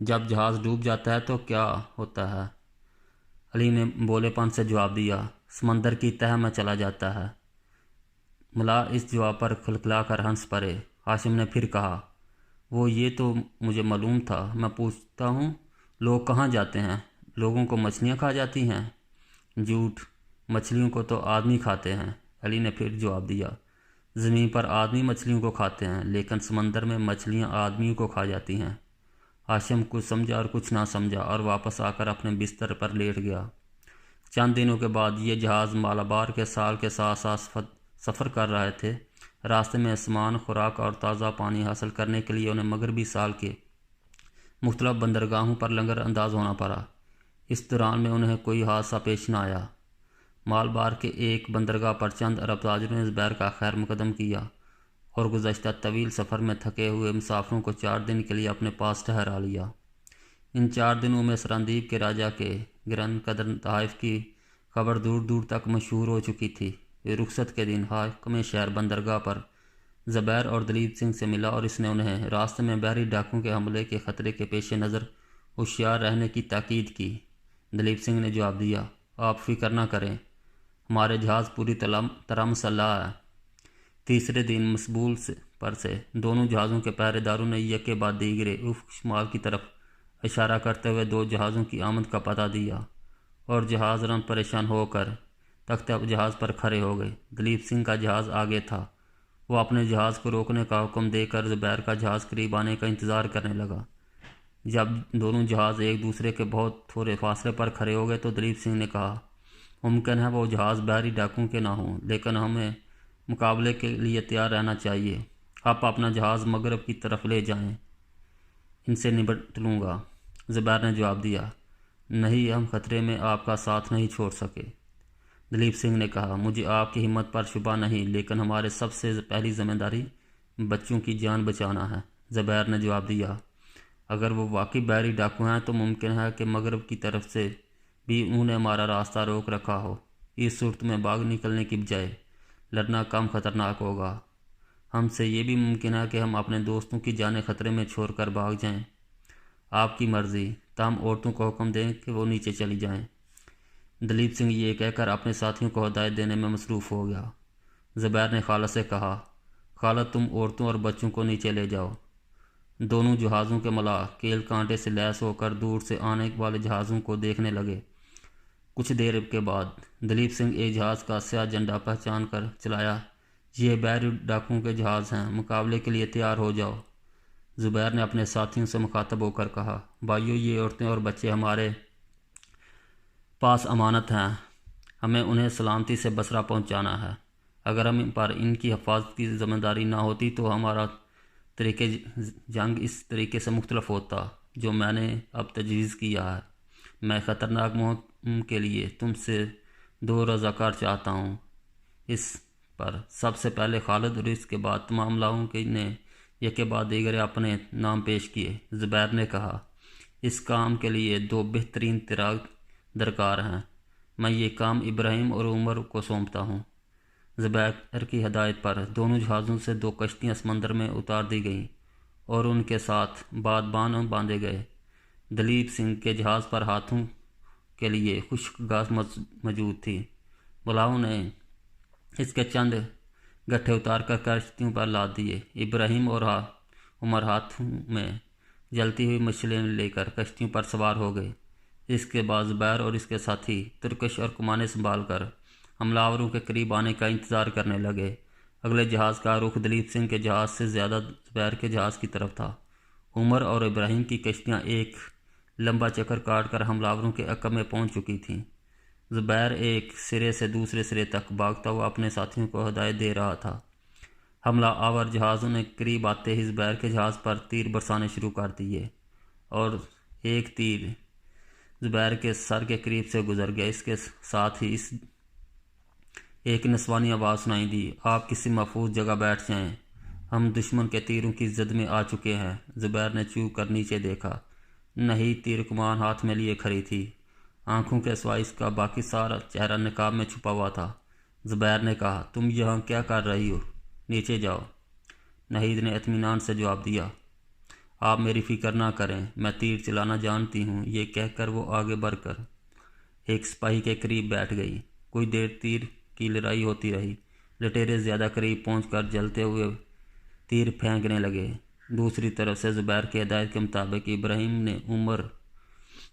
جب جہاز ڈوب جاتا ہے تو کیا ہوتا ہے؟ علی نے بولے پن سے جواب دیا، سمندر کی تہہ میں چلا جاتا ہے۔ ملا اس جواب پر کھلکھلا کر ہنس پڑے۔ ہاشم نے پھر کہا، وہ یہ تو مجھے معلوم تھا، میں پوچھتا ہوں لوگ کہاں جاتے ہیں؟ لوگوں کو مچھلیاں کھا جاتی ہیں؟ جھوٹ، مچھلیوں کو تو آدمی کھاتے ہیں۔ علی نے پھر جواب دیا، زمین پر آدمی مچھلیوں کو کھاتے ہیں لیکن سمندر میں مچھلیاں آدمیوں کو کھا جاتی ہیں۔ ہاشم کچھ سمجھا اور کچھ نہ سمجھا اور واپس آ کر اپنے بستر پر لیٹ گیا۔ چند دنوں کے بعد یہ جہاز مالابار کے سال کے ساتھ ساتھ سفر کر رہے تھے۔ راستے میں سامان، خوراک اور تازہ پانی حاصل کرنے کے لیے انہیں مغربی سال کے مختلف بندرگاہوں پر لنگر انداز ہونا پڑا۔ اس دوران میں انہیں کوئی حادثہ پیش نہ آیا۔ مالابار کے ایک بندرگاہ پر چند عرب تاجروں نے زبیر کا خیر مقدم کیا اور گزشتہ طویل سفر میں تھکے ہوئے مسافروں کو 4 دن کے لیے اپنے پاس ٹھہرا لیا۔ ان 4 دنوں میں سرندیب کے راجہ کے گران قدر تحائف کی خبر دور دور تک مشہور ہو چکی تھی۔ رخصت کے دن حاکم شہر بندرگاہ پر زبیر اور دلیپ سنگھ سے ملا اور اس نے انہیں راستے میں بحری ڈاکوں کے حملے کے خطرے کے پیش نظر ہوشیار رہنے کی تاکید کی۔ دلیپ سنگھ نے جواب دیا، آپ فکر نہ کریں، ہمارے جہاز پوری طرح مسلح ہے۔ تیسرے دن مسبول پر سے دونوں جہازوں کے پہرے داروں نے یکے بعد دیگرے افق شمال کی طرف اشارہ کرتے ہوئے 2 جہازوں کی آمد کا پتہ دیا اور جہاز رن پریشان ہو کر تختہ جہاز پر کھڑے ہو گئے۔ دلیپ سنگھ کا جہاز آگے تھا۔ وہ اپنے جہاز کو روکنے کا حکم دے کر زبیر کا جہاز قریب آنے کا انتظار کرنے لگا۔ جب دونوں جہاز ایک دوسرے کے بہت تھوڑے فاصلے پر کھڑے ہو گئے تو دلیپ سنگھ نے کہا، ممکن ہے وہ جہاز بحری ڈاکوں کے نہ ہوں لیکن ہمیں مقابلے کے لیے تیار رہنا چاہیے۔ آپ اپنا جہاز مغرب کی طرف لے جائیں، ان سے نمٹ لوں گا۔ زبیر نے جواب دیا، نہیں، ہم خطرے میں آپ کا ساتھ نہیں چھوڑ سکے۔ دلیپ سنگھ نے کہا، مجھے آپ کی ہمت پر شبہ نہیں لیکن ہمارے سب سے پہلی ذمہ داری بچوں کی جان بچانا ہے۔ زبیر نے جواب دیا، اگر وہ واقعی بحری ڈاکو ہیں تو ممکن ہے کہ مغرب کی طرف سے بھی انہوں نے ہمارا راستہ روک رکھا ہو۔ اس صورت میں باغ نکلنے کی بجائے لڑنا کم خطرناک ہوگا۔ ہم سے یہ بھی ممکن ہے کہ ہم اپنے دوستوں کی جانیں خطرے میں چھوڑ کر بھاگ جائیں۔ آپ کی مرضی، تاہم عورتوں کو حکم دیں کہ وہ نیچے چلی جائیں۔ دلیپ سنگھ یہ کہہ کر اپنے ساتھیوں کو ہدایت دینے میں مصروف ہو گیا۔ زبیر نے خالد سے کہا، خالد تم عورتوں اور بچوں کو نیچے لے جاؤ۔ دونوں جہازوں کے ملاح کیل کانٹے سے لیس ہو کر دور سے آنے والے جہازوں کو دیکھنے لگے۔ کچھ دیر کے بعد دلیپ سنگھ ایک جہاز کا سیاہ جھنڈا پہچان کر چلایا، یہ بحری ڈاکوؤں کے جہاز ہیں، مقابلے کے لیے تیار ہو جاؤ۔ زبیر نے اپنے ساتھیوں سے مخاطب ہو کر کہا، بھائیو، یہ عورتیں اور بچے ہمارے پاس امانت ہیں، ہمیں انہیں سلامتی سے بصرہ پہنچانا ہے۔ اگر ہم پر ان کی حفاظت کی ذمہ داری نہ ہوتی تو ہمارا طریقہ جنگ اس طریقے سے مختلف ہوتا جو میں نے اب تجویز کیا ہے۔ میں خطرناک مہم کے لیے تم سے 2 رضاکار چاہتا ہوں۔ اس پر سب سے پہلے خالد اور اس کے بعد تمام لاؤں کے نے یکے بعد دیگر اپنے نام پیش کیے۔ زبیر نے کہا، اس کام کے لیے 2 بہترین تیراک درکار ہیں، میں یہ کام ابراہیم اور عمر کو سونپتا ہوں۔ زبیر کی ہدایت پر دونوں جہازوں سے 2 کشتیاں سمندر میں اتار دی گئیں اور ان کے ساتھ بادبان باندھے گئے۔ دلیپ سنگھ کے جہاز پر ہاتھوں کے لیے خشک گھاس موجود تھی۔ ملاحوں نے اس کے چند گٹھے اتار کر کشتیوں پر لاد دیے۔ ابراہیم اور عمر ہاتھوں میں جلتی ہوئی مشلیں لے کر کشتیوں پر سوار ہو گئے۔ اس کے بعد زبیر اور اس کے ساتھی ترکش اور کمانیں سنبھال کر حملہ آوروں کے قریب آنے کا انتظار کرنے لگے۔ اگلے جہاز کا رخ دلیپ سنگھ کے جہاز سے زیادہ زبیر کے جہاز کی طرف تھا۔ عمر اور ابراہیم کی کشتیاں ایک لمبا چکر کاٹ کر حملہ آوروں کے عقب میں پہنچ چکی تھیں۔ زبیر ایک سرے سے دوسرے سرے تک بھاگتا ہوا اپنے ساتھیوں کو ہدایت دے رہا تھا۔ حملہ آور جہازوں نے قریب آتے ہی زبیر کے جہاز پر تیر برسانے شروع کر دیے اور ایک تیر زبیر کے سر کے قریب سے گزر گیا۔ اس کے ساتھ ہی ایک نسوانی آواز سنائی دی، آپ کسی محفوظ جگہ بیٹھ جائیں، ہم دشمن کے تیروں کی زد میں آ چکے ہیں۔ زبیر نے چوک کر نیچے دیکھا، نہیں، تیر کمان ہاتھ میں لیے کھڑی تھی، آنکھوں کے سوائے اس کا باقی سارا چہرہ نقاب میں چھپا ہوا تھا۔ زبیر نے کہا، تم یہاں کیا کر رہی ہو؟ نیچے جاؤ۔ نہید نے اطمینان سے جواب دیا، آپ میری فکر نہ کریں، میں تیر چلانا جانتی ہوں۔ یہ کہہ کر وہ آگے بڑھ کر ایک سپاہی کے قریب بیٹھ گئی۔ کوئی دیر تیر کی لڑائی ہوتی رہی۔ لٹیرے زیادہ قریب پہنچ کر جلتے ہوئے تیر پھینکنے لگے۔ دوسری طرف سے زبیر کی ہدایت کے مطابق ابراہیم نے عمر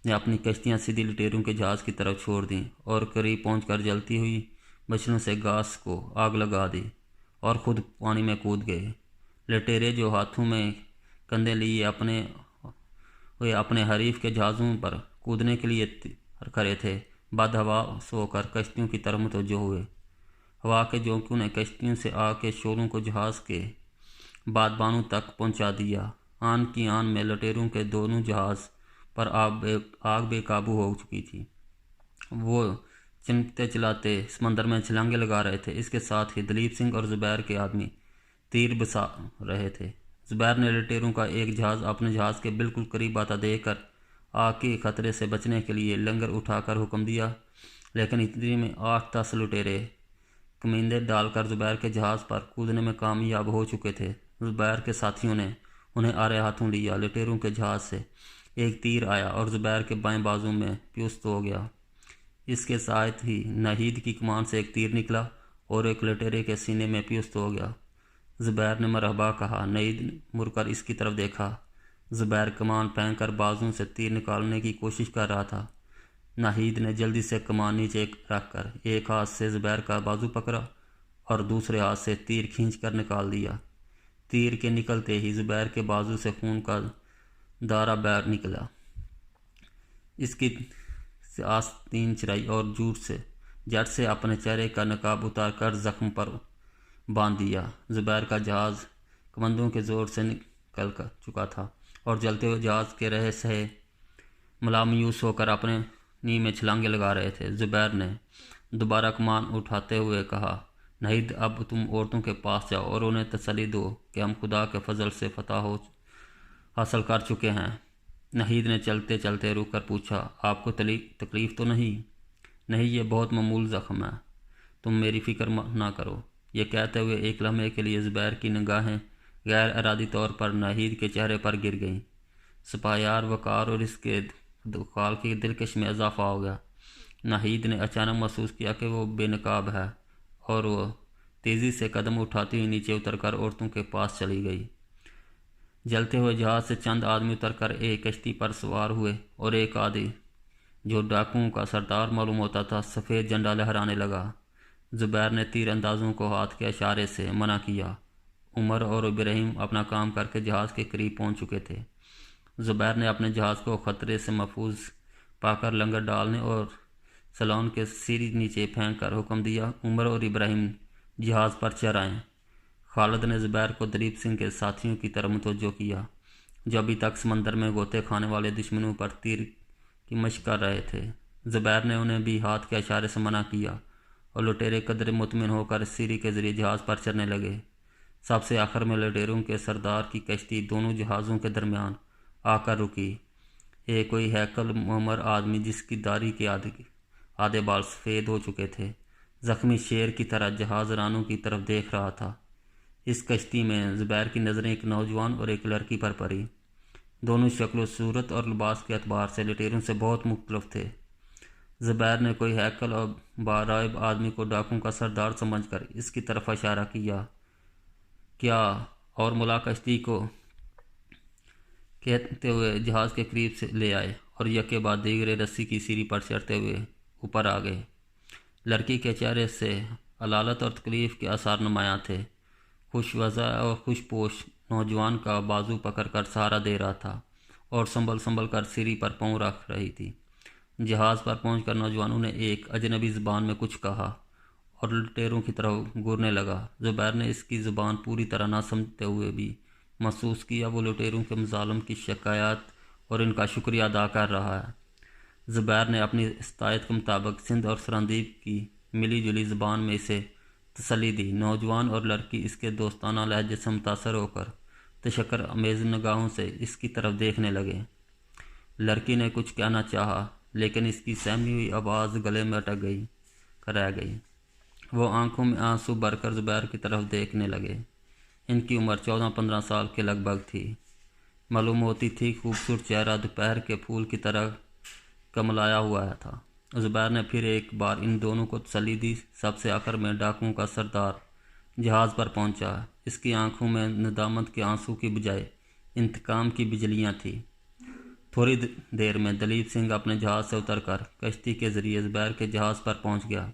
نے اپنی کشتیاں سیدھی لٹیروں کے جہاز کی طرف چھوڑ دیں اور قریب پہنچ کر جلتی ہوئی مچھلیوں سے گاس کو آگ لگا دی اور خود پانی میں کود گئے۔ لٹیرے جو ہاتھوں میں کندھے لیے اپنے حریف کے جہازوں پر کودنے کے لیے کھڑے تھے، بد ہوا سو کر کشتیوں کی طرف متوجہ ہوئے۔ ہوا کے جھونکوں نے کشتیوں سے آگ کے شعلوں کو جہاز کے بادبانوں تک پہنچا دیا۔ آن کی آن میں لٹیروں کے دونوں جہاز پر آگ بے قابو ہو چکی تھی۔ وہ چمٹتے چلاتے سمندر میں چھلانگیں لگا رہے تھے۔ اس کے ساتھ ہی دلیپ سنگھ اور زبیر کے آدمی تیر بسا رہے تھے۔ زبیر نے لٹیروں کا ایک جہاز اپنے جہاز کے بالکل قریب آتا دیکھ کر آگ کے خطرے سے بچنے کے لیے لنگر اٹھا کر حکم دیا، لیکن اتنی میں 8-10 لٹیرے کمندے ڈال کر زبیر کے جہاز پر کودنے میں کامیاب ہو چکے تھے۔ زبیر کے ساتھیوں نے انہیں آڑے ہاتھوں لیا۔ لٹیروں کے جہاز سے ایک تیر آیا اور زبیر کے بائیں بازو میں پیوست ہو گیا۔ اس کے ساتھ ہی ناہید کی کمان سے ایک تیر نکلا اور ایک لٹیرے کے سینے میں پیوست ہو گیا۔ زبیر نے مرحبا کہا۔ ناہید نے مڑ کر اس کی طرف دیکھا۔ زبیر کمان پھینک کر بازو سے تیر نکالنے کی کوشش کر رہا تھا۔ ناہید نے جلدی سے کمان نیچے رکھ کر ایک ہاتھ سے زبیر کا بازو پکڑا اور دوسرے ہاتھ سے تیر کھینچ کر نکال دیا۔ تیر کے نکلتے ہی زبیر کے بازو سے خون کا دھارا بہہ نکلا۔ اس کی آستین چرائی اور جٹ سے اپنے چہرے کا نقاب اتار کر زخم پر باندھ دیا۔ زبیر کا جہاز کمندوں کے زور سے نکل چکا تھا اور جلتے ہوئے جہاز کے رہے سہے ملاموس ہو کر اپنے نی میں چھلانگیں لگا رہے تھے۔ زبیر نے دوبارہ کمان اٹھاتے ہوئے کہا، ناہید اب تم عورتوں کے پاس جاؤ اور انہیں تسلی دو کہ ہم خدا کے فضل سے فتح حاصل کر چکے ہیں۔ ناہید نے چلتے چلتے رک کر پوچھا، آپ کو تکلیف تو نہیں؟ نہیں، یہ بہت معمول زخم ہے، تم میری فکر نہ کرو۔ یہ کہتے ہوئے ایک لمحے کے لیے زبیر کی نگاہیں غیر ارادی طور پر ناہید کے چہرے پر گر گئیں۔ سپاہیار وقار اور اس کے دخال کی دلکش میں اضافہ ہو گیا۔ ناہید نے اچانک محسوس کیا کہ وہ بے نقاب ہے اور وہ تیزی سے قدم اٹھاتی ہوئی نیچے اتر کر عورتوں کے پاس چلی گئی۔ جلتے ہوئے جہاز سے چند آدمی اتر کر ایک کشتی پر سوار ہوئے اور ایک آدمی جو ڈاکوؤں کا سردار معلوم ہوتا تھا سفید جھنڈا لہرانے لگا۔ زبیر نے تیر اندازوں کو ہاتھ کے اشارے سے منع کیا۔ عمر اور ابراہیم اپنا کام کر کے جہاز کے قریب پہنچ چکے تھے۔ زبیر نے اپنے جہاز کو خطرے سے محفوظ پا کر لنگر ڈالنے اور سلون کے سیڑھی نیچے پھینک کر حکم دیا، عمر اور ابراہیم جہاز پر چڑھ آئیں۔ خالد نے زبیر کو دلیپ سنگھ کے ساتھیوں کی طرف متوجہ کیا جو ابھی تک سمندر میں غوطے کھانے والے دشمنوں پر تیر کی مشق کر رہے تھے۔ زبیر نے انہیں بھی ہاتھ کے اشارے سے منع کیا اور لٹیرے قدر مطمئن ہو کر سیڑھی کے ذریعے جہاز پر چڑھنے لگے۔ سب سے آخر میں لٹیروں کے سردار کی کشتی دونوں جہازوں کے درمیان آ کر رکی۔ ایک کوئی ہیکل معمر آدمی جس کی داڑھی کے آدھے بال سفید ہو چکے تھے زخمی شیر کی طرح جہاز رانوں کی طرف دیکھ رہا تھا۔ اس کشتی میں زبیر کی نظریں ایک نوجوان اور ایک لڑکی پر پڑی۔ دونوں شکل و صورت اور لباس کے اعتبار سے لٹیروں سے بہت مختلف تھے۔ زبیر نے کوئی ہیکل اور بارائب آدمی کو ڈاکوؤں کا سردار سمجھ کر اس کی طرف اشارہ کیا اور ملا کشتی کو کہتے ہوئے جہاز کے قریب سے لے آئے اور یکے بعد دیگرے رسی کی سیڑھی پر چڑھتے ہوئے اوپر آ گئے۔ لڑکی کے چہرے سے علالت اور تکلیف کے آثار نمایاں تھے۔ خوش وضع اور خوش پوش نوجوان کا بازو پکڑ کر سہارا دے رہا تھا اور سنبھل کر سیڑھی پر پاؤں رکھ رہی تھی۔ جہاز پر پہنچ کر نوجوانوں نے ایک اجنبی زبان میں کچھ کہا اور لٹیروں کی طرف گھورنے لگا۔ زبیر نے اس کی زبان پوری طرح نہ سمجھتے ہوئے بھی محسوس کیا وہ لٹیروں کے مظالم کی شکایات اور ان کا شکریہ ادا کر رہا ہے۔ زبیر نے اپنی استطاعت کے مطابق سندھ اور سرندیپ کی ملی جلی زبان میں اسے تسلی دی۔ نوجوان اور لڑکی اس کے دوستانہ لہجے سے متاثر ہو کر تشکر آمیز نگاہوں سے اس کی طرف دیکھنے لگے۔ لڑکی نے کچھ کہنا چاہا لیکن اس کی سہمی ہوئی آواز گلے میں اٹک رہ گئی۔ وہ آنکھوں میں آنسو بھر کر زبیر کی طرف دیکھنے لگے۔ ان کی عمر 14-15 سال کے لگ بھگ تھی۔ معلوم ہوتی تھی خوبصورت چہرہ دوپہر کے پھول کی طرح کملایا ہوا تھا۔ زبیر نے پھر ایک بار ان دونوں کو تسلی دی۔ سب سے آخر میں ڈاکوؤں کا سردار جہاز پر پہنچا۔ اس کی آنکھوں میں ندامت کے آنسو کی بجائے انتقام کی بجلیاں تھیں۔ تھوڑی دیر میں دلیپ سنگھ اپنے جہاز سے اتر کر کشتی کے ذریعے زبیر کے جہاز پر پہنچ گیا۔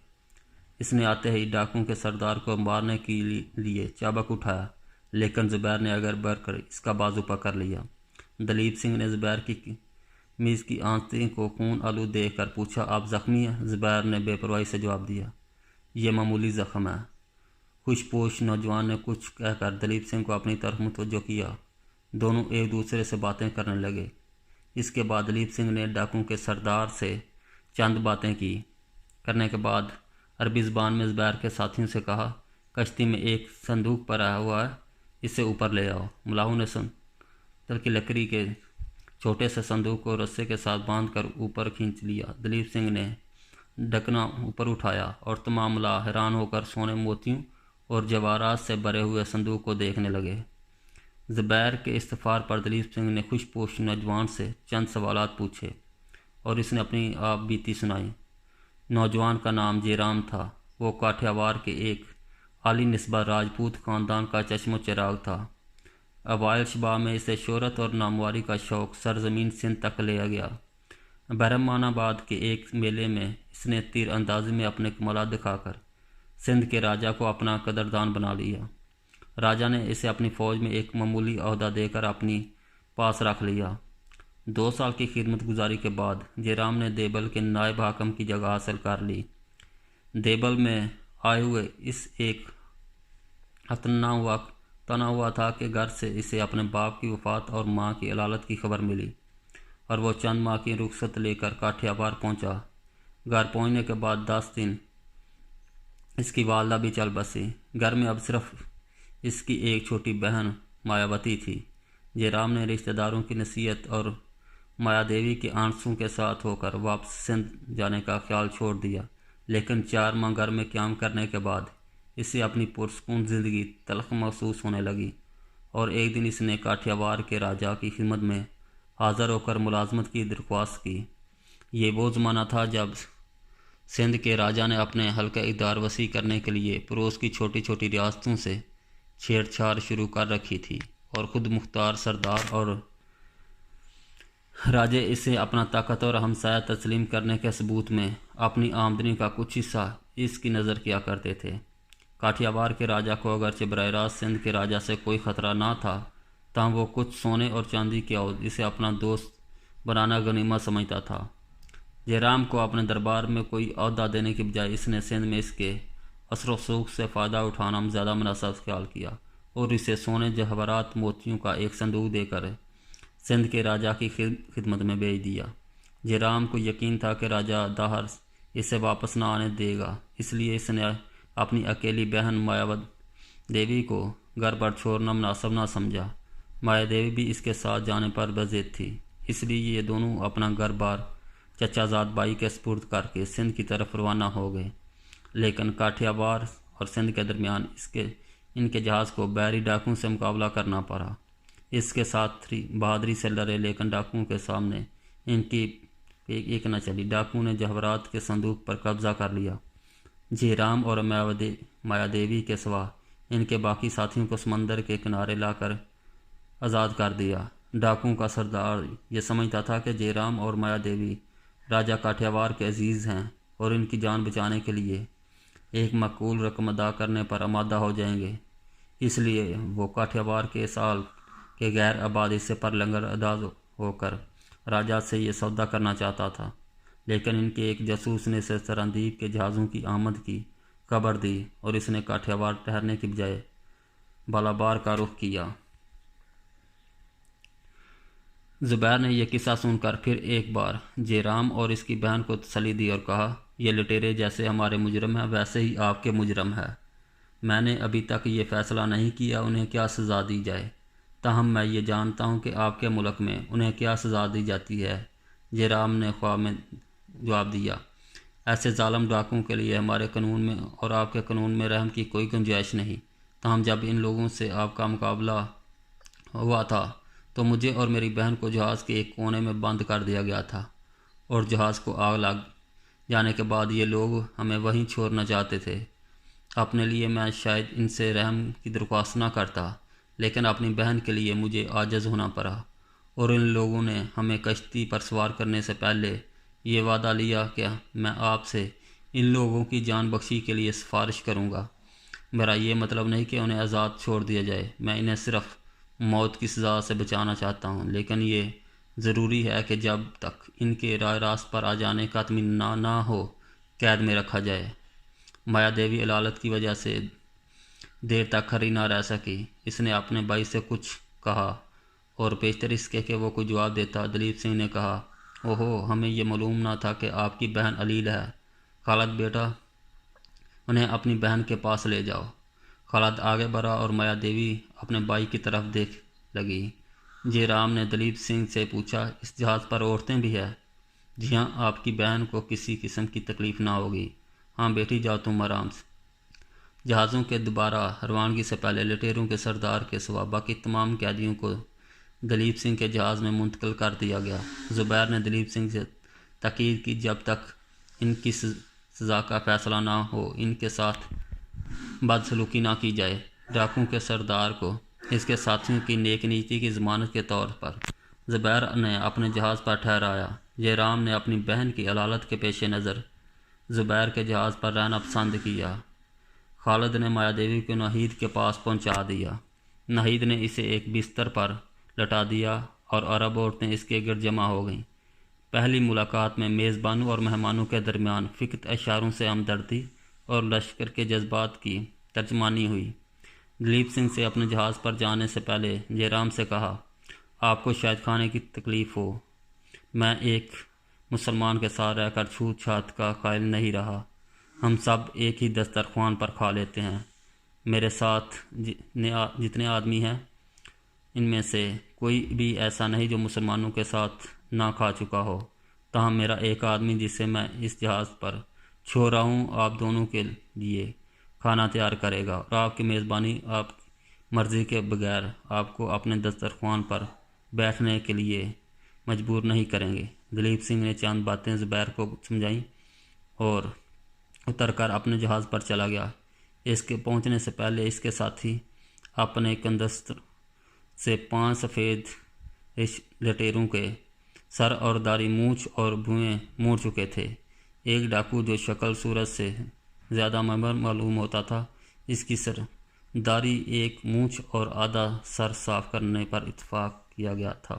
اس نے آتے ہی ڈاکوؤں کے سردار کو مارنے کے لیے چابک اٹھایا، لیکن زبیر نے اگر بر کر اس کا بازو پکڑ لیا۔ دلیپ سنگھ نے زبیر کی میز کی آنتیں کو خون آلود دیکھ کر پوچھا، آپ زخمی ہیں؟ زبیر نے بے پرواہی سے جواب دیا، یہ معمولی زخم ہے۔ خوش پوش نوجوان نے کچھ کہہ کر دلیپ سنگھ کو اپنی طرف متوجہ کیا۔ دونوں ایک دوسرے سے باتیں کرنے لگے۔ اس کے بعد دلیپ سنگھ نے ڈاکوؤں کے سردار سے چند باتیں کرنے کے بعد عربی زبان میں زبیر کے ساتھیوں سے کہا، کشتی میں ایک صندوق پڑا ہوا ہے، اسے اوپر لے آؤ۔ ملاحوں نے صندوق کی لکڑی کے چھوٹے سے صندوق کو رسے کے ساتھ باندھ کر اوپر کھینچ لیا۔ دلیپ سنگھ نے ڈھکنا اوپر اٹھایا اور تمام ملاح حیران ہو کر سونے موتیوں اور جواہرات سے بھرے ہوئے صندوق کو دیکھنے لگے۔ زبیر کے استفسار پر دلیپ سنگھ نے خوش پوش نوجوان سے چند سوالات پوچھے اور اس نے اپنی آپ بیتی سنائی۔ نوجوان کا نام جے رام تھا۔ وہ کاٹھیاوار کے ایک عالی نسبت راجپوت خاندان کا چشم و چراغ تھا۔ اوائل شباب میں اسے شہرت اور ناموری کا شوق سرزمین سندھ تک لے گیا۔ برہمان آباد کے ایک میلے میں اس نے تیر اندازی میں اپنے کمالات دکھا کر سندھ کے راجا کو اپنا قدردان بنا لیا۔ راجا نے اسے اپنی فوج میں ایک معمولی عہدہ دے کر اپنی پاس رکھ لیا۔ 2 سال کی خدمت گزاری کے بعد جے رام نے دیبل کے نائب حاکم کی جگہ حاصل کر لی۔ دیبل میں آئے ہوئے اس ایک تنا ہوا تھا کہ گھر سے اسے اپنے باپ کی وفات اور ماں کی علالت کی خبر ملی اور وہ چند ماہ کی رخصت لے کر کاٹھیاوار پہنچا۔ گھر پہنچنے کے بعد 10 دن اس کی والدہ بھی چل بسی۔ گھر میں اب صرف اس کی ایک چھوٹی بہن مایاوتی تھی۔ جے رام نے رشتہ داروں کی نصیحت اور مایا دیوی کے آنسوں کے ساتھ ہو کر واپس سندھ جانے کا خیال چھوڑ دیا، لیکن 4 ماہ گھر میں قیام کرنے کے بعد اسے اپنی پرسکون زندگی تلخ محسوس ہونے لگی اور ایک دن اس نے کاٹھیاوار کے راجا کی خدمت میں حاضر ہو کر ملازمت کی درخواست کی۔ یہ وہ زمانہ تھا جب سندھ کے راجا نے اپنے حلقہ اقتدار وسیع کرنے کے لیے پڑوس کی چھوٹی چھوٹی ریاستوں سے چھیڑ چھاڑ شروع کر رکھی تھی اور خود مختار سردار اور راجے اسے اپنا طاقت اور ہمسایہ تسلیم کرنے کے ثبوت میں اپنی آمدنی کا کچھ حصہ اس کی نظر کیا کرتے تھے۔ کاٹھیاوار کے راجا کو اگرچہ براہ راست سندھ کے راجا سے کوئی خطرہ نہ تھا، تاہم وہ کچھ سونے اور چاندی کے عوض اسے اپنا دوست بنانا غنیمت سمجھتا تھا۔ جے رام کو اپنے دربار میں کوئی عہدہ دینے کی بجائے اس نے سندھ میں اس کے اثر و رسوخ سے فائدہ اٹھانا زیادہ مناسب خیال کیا اور اسے سونے جواہرات موتیوں کا ایک صندوق دے کر سندھ کے راجا کی خدمت میں بھیج دیا۔ جے رام کو یقین تھا کہ راجا داہر اسے واپس نہ آنے دے گا، اس لیے اس نے اپنی اکیلی بہن مایا دیوی کو گھر پر چھوڑنا مناسب نہ سمجھا۔ مایا دیوی بھی اس کے ساتھ جانے پر بضد تھی، اس لیے یہ دونوں اپنا گھر بار چچا زاد بائی کے سپرد کر کے سندھ کی طرف روانہ ہو گئے، لیکن کاٹھیاوار اور سندھ کے درمیان ان کے جہاز کو بحری ڈاکوؤں سے مقابلہ کرنا پڑا۔ اس کے ساتھ بہادری سے لڑے، لیکن ڈاکوؤں کے سامنے ان کی ایک نہ چلی۔ ڈاکوؤں نے جواہرات کے صندوق پر قبضہ کر لیا۔ جے رام اور مایا دیوی کے سوا ان کے باقی ساتھیوں کو سمندر کے کنارے لا کر آزاد کر دیا۔ ڈاکوؤں کا سردار یہ سمجھتا تھا کہ جے رام اور مایا دیوی راجا کاٹھیاوار کے عزیز ہیں اور ان کی جان بچانے کے لیے ایک معقول رقم ادا کرنے پر آمادہ ہو جائیں گے، اس لیے وہ کاٹھیاوار کے سال کے غیر آباد حصے پر لنگر انداز ہو کر راجا سے یہ سودا کرنا چاہتا تھا، لیکن ان کے ایک جاسوس نے اسے سرندیب کے جہازوں کی آمد کی خبر دی اور اس نے کاٹھیاوار ٹھہرنے کی بجائے بالابار کا رخ کیا۔ زبیر نے یہ قصہ سن کر پھر ایک بار جے رام اور اس کی بہن کو تسلی دی اور کہا، یہ لٹیرے جیسے ہمارے مجرم ہیں ویسے ہی آپ کے مجرم ہے۔ میں نے ابھی تک یہ فیصلہ نہیں کیا انہیں کیا سزا دی جائے، تاہم میں یہ جانتا ہوں کہ آپ کے ملک میں انہیں کیا سزا دی جاتی ہے۔ جے رام نے خواب میں جواب دیا، ایسے ظالم ڈاکوؤں کے لیے ہمارے قانون میں اور آپ کے قانون میں رحم کی کوئی گنجائش نہیں۔ تاہم جب ان لوگوں سے آپ کا مقابلہ ہوا تھا تو مجھے اور میری بہن کو جہاز کے ایک کونے میں بند کر دیا گیا تھا، اور جہاز کو آگ لگ جانے کے بعد یہ لوگ ہمیں وہیں چھوڑنا چاہتے تھے۔ اپنے لیے میں شاید ان سے رحم کی درخواست نہ کرتا، لیکن اپنی بہن کے لیے مجھے عاجز ہونا پڑا، اور ان لوگوں نے ہمیں کشتی پر سوار کرنے سے پہلے یہ وعدہ لیا کہ میں آپ سے ان لوگوں کی جان بخشی کے لیے سفارش کروں گا۔ میرا یہ مطلب نہیں کہ انہیں آزاد چھوڑ دیا جائے، میں انہیں صرف موت کی سزا سے بچانا چاہتا ہوں، لیکن یہ ضروری ہے کہ جب تک ان کے راہ راست پر آ جانے کا اطمینان نہ ہو قید میں رکھا جائے۔ مایا دیوی علالت کی وجہ سے دیر تک کھڑی نہ رہ سکی۔ اس نے اپنے بھائی سے کچھ کہا، اور بیشتر اس کے کہ وہ کوئی جواب دیتا، دلیپ سنگھ نے کہا، اوہو، ہمیں یہ معلوم نہ تھا کہ آپ کی بہن علیل ہے۔ خالد بیٹا، انہیں اپنی بہن کے پاس لے جاؤ۔ خالد آگے بڑھا اور مایا دیوی اپنے بھائی کی طرف دیکھ لگی۔ جے رام نے دلیپ سنگھ سے پوچھا، اس جہاز پر عورتیں بھی ہیں؟ جی ہاں، آپ کی بہن کو کسی قسم کی تکلیف نہ ہوگی۔ ہاں بیٹی، جاؤ تم آرام سے۔ جہازوں کے دوبارہ روانگی سے پہلے لٹیروں کے سردار کے سوا باقی تمام قیدیوں کو دلیپ سنگھ کے جہاز میں منتقل کر دیا گیا۔ زبیر نے دلیپ سنگھ سے تاکید کی، جب تک ان کی سزا کا فیصلہ نہ ہو ان کے ساتھ بدسلوکی نہ کی جائے۔ ڈاکوؤں کے سردار کو اس کے ساتھیوں کی نیک نیتی کی ضمانت کے طور پر زبیر نے اپنے جہاز پر ٹھہرایا۔ جے رام نے اپنی بہن کی علالت کے پیش نظر زبیر کے جہاز پر رہنا پسند کیا۔ خالد نے مایا دیوی کو ناہید کے پاس پہنچا دیا۔ ناہید نے اسے ایک بستر پر لٹا دیا اور عرب عورتیں اس کے گرد جمع ہو گئیں۔ پہلی ملاقات میں میزبانوں اور مہمانوں کے درمیان فقط اشاروں سے ہمدردی اور لشکر کے جذبات کی ترجمانی ہوئی۔ دلیپ سنگھ سے اپنے جہاز پر جانے سے پہلے جے رام سے کہا، آپ کو شاید کھانے کی تکلیف ہو، میں ایک مسلمان کے ساتھ رہ کر چھوت چھات کا قائل نہیں رہا، ہم سب ایک ہی دسترخوان پر کھا لیتے ہیں۔ میرے ساتھ جتنے آدمی ہیں ان میں سے کوئی بھی ایسا نہیں جو مسلمانوں کے ساتھ نہ کھا چکا ہو، تاہم میرا ایک آدمی جسے میں اس جہاز پر چھوڑ رہا ہوں آپ دونوں کے لیے کھانا تیار کرے گا، اور آپ کی میزبانی آپ کی مرضی کے بغیر آپ کو اپنے دسترخوان پر بیٹھنے کے لیے مجبور نہیں کریں گے۔ دلیپ سنگھ نے چند باتیں زبیر کو سمجھائیں اور اتر کر اپنے جہاز پر چلا گیا۔ اس کے پہنچنے سے پہلے اس کے ساتھی اپنے کندستر سے 5 سفید لٹیروں کے سر اور داڑھی مونچھ اور بھویں موڑ چکے تھے۔ ایک ڈاکو جو شکل صورت سے زیادہ ممر معلوم ہوتا تھا، اس کی سر داڑھی، ایک مونچھ اور آدھا سر صاف کرنے پر اتفاق کیا گیا تھا۔